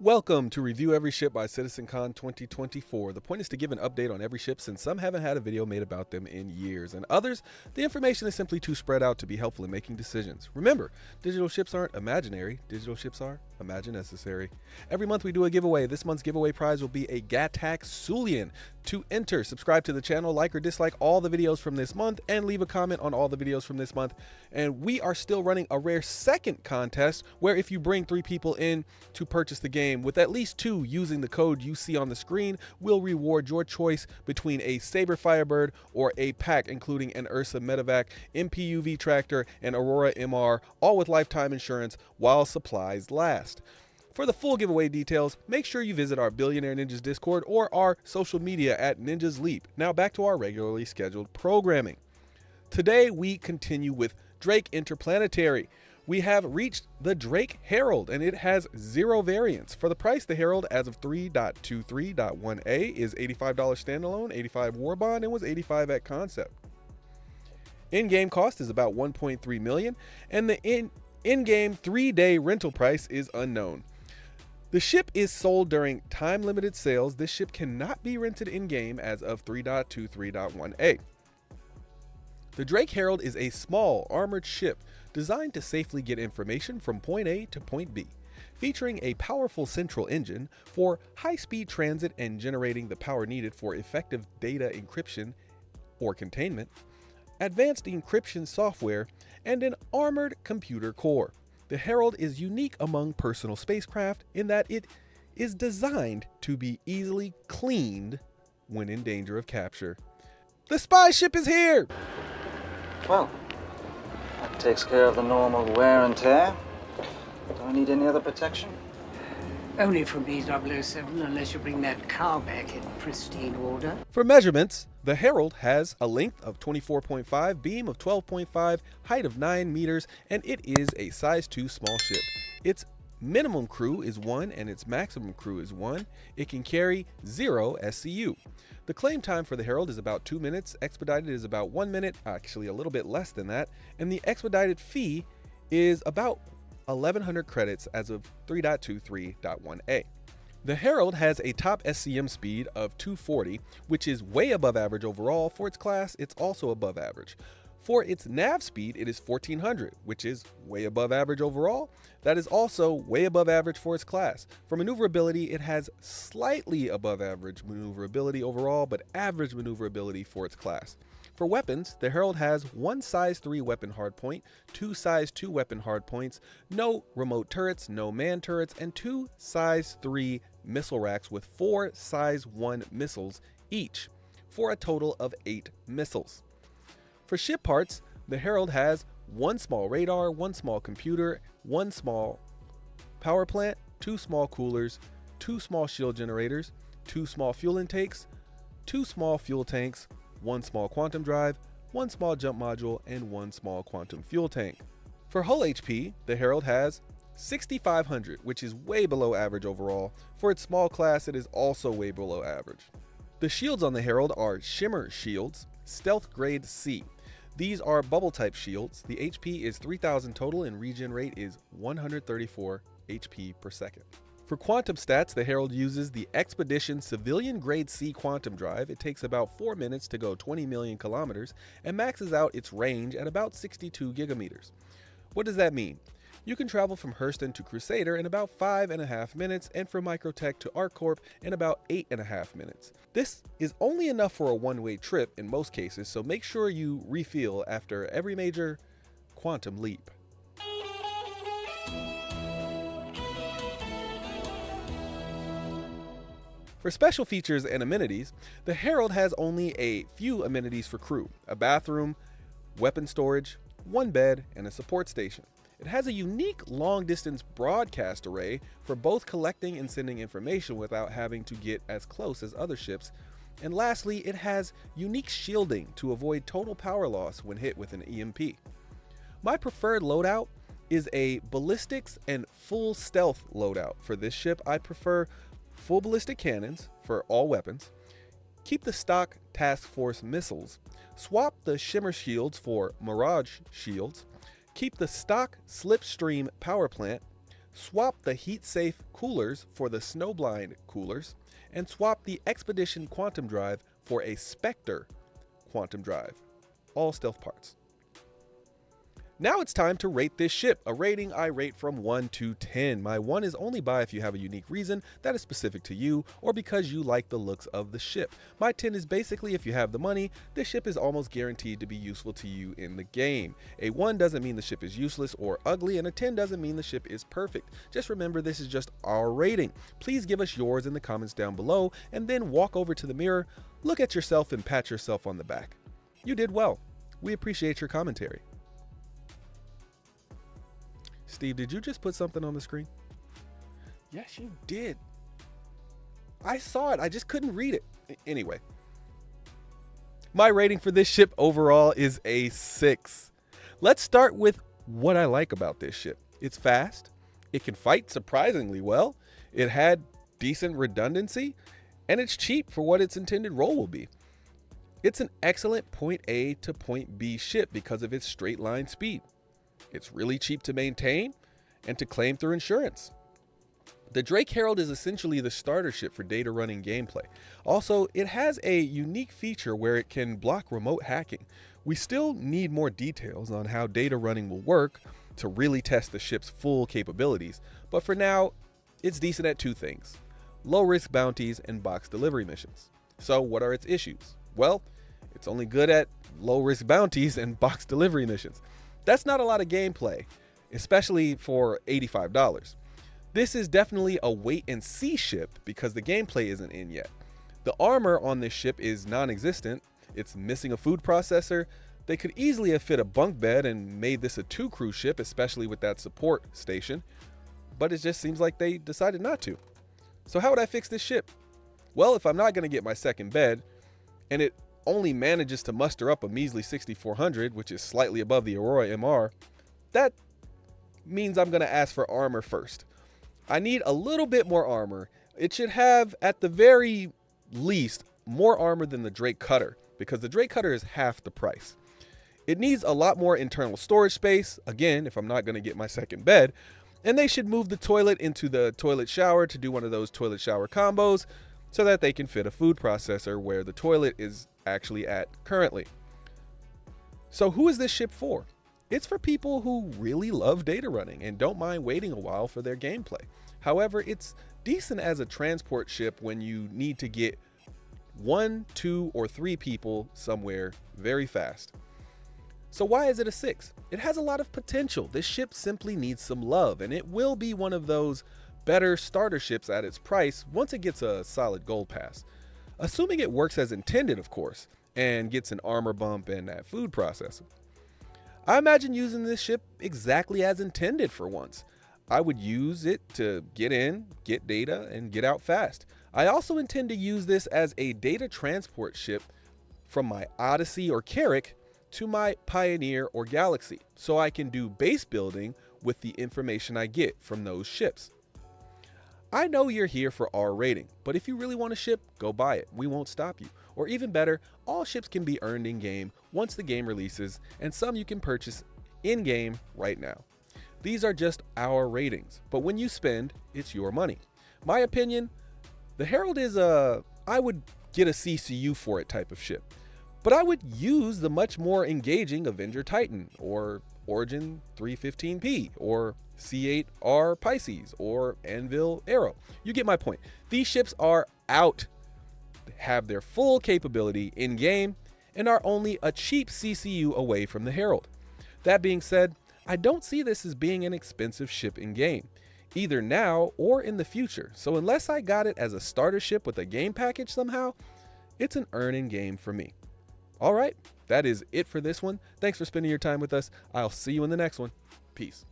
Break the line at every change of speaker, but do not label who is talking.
Welcome to Review Every Ship by CitizenCon 2024. The point is to give an update on every ship since some haven't had a video made about them in years, and others, the information is simply too spread out to be helpful in making decisions. Remember, digital ships aren't imaginary, digital ships are imagine necessary. Every month we do a giveaway. This month's giveaway prize will be a Gattac Sulian. To enter, subscribe to the channel, like or dislike all the videos from this month, and leave a comment on all the videos from this month. And we are still running a rare second contest where if you bring 3 people in to purchase the game with at least 2 using the code you see on the screen, we'll reward your choice between a Sabre Firebird or a pack including an Ursa Medevac, MPUV Tractor, and Aurora MR, all with lifetime insurance while supplies last. For the full giveaway details, make sure you visit our Billionaire Ninjas Discord or our social media at Ninjas Leap. Now back to our regularly scheduled programming. Today we continue with Drake Interplanetary. We have reached the Drake Herald, and it has 0 variants. For the price, the Herald as of 3.23.1a is $85 standalone, $85 war bond, and was $85 at concept. In-game cost is about $1.3 million, and the in-game 3-day rental price is unknown. The ship is sold during time-limited sales. This ship cannot be rented in-game as of 3.23.1a. The Drake Herald is a small, armored ship designed to safely get information from point A to point B, featuring a powerful central engine for high-speed transit and generating the power needed for effective data encryption or containment, advanced encryption software, and an armored computer core. The Herald is unique among personal spacecraft in that it is designed to be easily cleaned when in danger of capture. The spy ship is here!
Well, that takes care of the normal wear and tear. Do I need any other protection?
Only from B007, unless you bring that car back in pristine order.
For measurements, the Herald has a length of 24.5, beam of 12.5, height of 9 meters, and it is a size 2 small ship. Its minimum crew is 1 and its maximum crew is 1. It can carry 0 SCU. The claim time for the Herald is about 2 minutes, expedited is about 1 minute, actually a little bit less than that, and the expedited fee is about 1,100 credits as of 3.23.1a. The Herald has a top SCM speed of 240, which is way above average overall. For its class, it's also above average. For its nav speed, it is 1400, which is way above average overall. That is also way above average for its class. For maneuverability, it has slightly above average maneuverability overall, but average maneuverability for its class. For weapons, the Herald has 1 size 3 weapon hardpoint, 2 size 2 weapon hardpoints, no remote turrets, no man turrets, and 2 size 3 missile racks with 4 size 1 missiles each, for a total of 8 missiles. For ship parts, the Herald has 1 small radar, 1 small computer, 1 small power plant, 2 small coolers, 2 small shield generators, 2 small fuel intakes, 2 small fuel tanks, 1 small quantum drive, 1 small jump module, and 1 small quantum fuel tank. For hull HP, the Herald has 6,500, which is way below average overall. For its small class, it is also way below average. The shields on the Herald are Shimmer shields, Stealth Grade C. These are bubble type shields. The HP is 3,000 total and regen rate is 134 HP per second. For quantum stats, the Herald uses the Expedition Civilian Grade C quantum drive. It takes about 4 minutes to go 20 million kilometers and maxes out its range at about 62 gigameters. What does that mean? You can travel from Hurston to Crusader in about 5.5 minutes and from Microtech to ArcCorp in about 8.5 minutes. This is only enough for a one-way trip in most cases, so make sure you refuel after every major quantum leap. For special features and amenities, the Herald has only a few amenities for crew: a bathroom, weapon storage, 1 bed, and a support station. It has a unique long-distance broadcast array for both collecting and sending information without having to get as close as other ships. And lastly, it has unique shielding to avoid total power loss when hit with an EMP. My preferred loadout is a ballistics and full stealth loadout. For this ship, I prefer full ballistic cannons for all weapons, keep the stock task force missiles, swap the shimmer shields for mirage shields, keep the stock slipstream power plant, swap the heat-safe coolers for the snowblind coolers, and swap the Expedition Quantum Drive for a Spectre Quantum Drive. All stealth parts. Now it's time to rate this ship. A rating I rate from 1 to 10. My 1 is only by if you have a unique reason that is specific to you or because you like the looks of the ship. My 10 is basically if you have the money, this ship is almost guaranteed to be useful to you in the game. A 1 doesn't mean the ship is useless or ugly, and a 10 doesn't mean the ship is perfect. Just remember, this is just our rating. Please give us yours in the comments down below, and then walk over to the mirror, look at yourself, and pat yourself on the back. You did well. We appreciate your commentary. Steve, did you just put something on the screen? Yes, you did. I saw it. I just couldn't read it. Anyway, my rating for this ship overall is a 6. Let's start with what I like about this ship. It's fast. It can fight surprisingly well. It had decent redundancy, and it's cheap for what its intended role will be. It's an excellent point A to point B ship because of its straight line speed. It's really cheap to maintain and to claim through insurance. The Drake Herald is essentially the starter ship for data running gameplay. Also, it has a unique feature where it can block remote hacking. We still need more details on how data running will work to really test the ship's full capabilities, but for now, it's decent at 2 things: low risk bounties and box delivery missions. So what are its issues? Well, it's only good at low risk bounties and box delivery missions. That's not a lot of gameplay, especially for $85. This is definitely a wait and see ship because the gameplay isn't in yet. The armor on this ship is non-existent. It's missing a food processor. They could easily have fit a bunk bed and made this a 2-crew ship, especially with that support station, but it just seems like they decided not to. So how would I fix this ship? Well, if I'm not going to get my second bed, and it only manages to muster up a measly 6,400, which is slightly above the Aurora MR, that means I'm going to ask for armor first. I need a little bit more armor. It should have, at the very least, more armor than the Drake Cutter, because the Drake Cutter is half the price. It needs a lot more internal storage space, again, if I'm not going to get my second bed, and they should move the toilet into the toilet shower to do one of those toilet shower combos so that they can fit a food processor where the toilet is actually at currently. So who is this ship for? It's for people who really love data running and don't mind waiting a while for their gameplay. However, it's decent as a transport ship when you need to get 1, 2, or 3 people somewhere very fast. So why is it a 6? It has a lot of potential. This ship simply needs some love, and it will be one of those better starter ships at its price once it gets a solid gold pass. Assuming it works as intended, of course, and gets an armor bump and that food processor. I imagine using this ship exactly as intended for once. I would use it to get in, get data, and get out fast. I also intend to use this as a data transport ship from my Odyssey or Carrack to my Pioneer or Galaxy, so I can do base building with the information I get from those ships. I know you're here for our rating, but if you really want a ship, go buy it. We won't stop you. Or even better, all ships can be earned in-game once the game releases, and some you can purchase in-game right now. These are just our ratings, but when you spend, it's your money. My opinion, the Herald is I would get a CCU for it type of ship, but I would use the much more engaging Avenger Titan, or Origin 315P, or C8R Pisces, or Anvil Arrow. You get my point. These ships are out, have their full capability in game, and are only a cheap CCU away from the Herald. That being said, I don't see this as being an expensive ship in game, either now or in the future. So unless I got it as a starter ship with a game package somehow, it's an earn in game for me. All right, that is it for this one. Thanks for spending your time with us. I'll see you in the next one. Peace.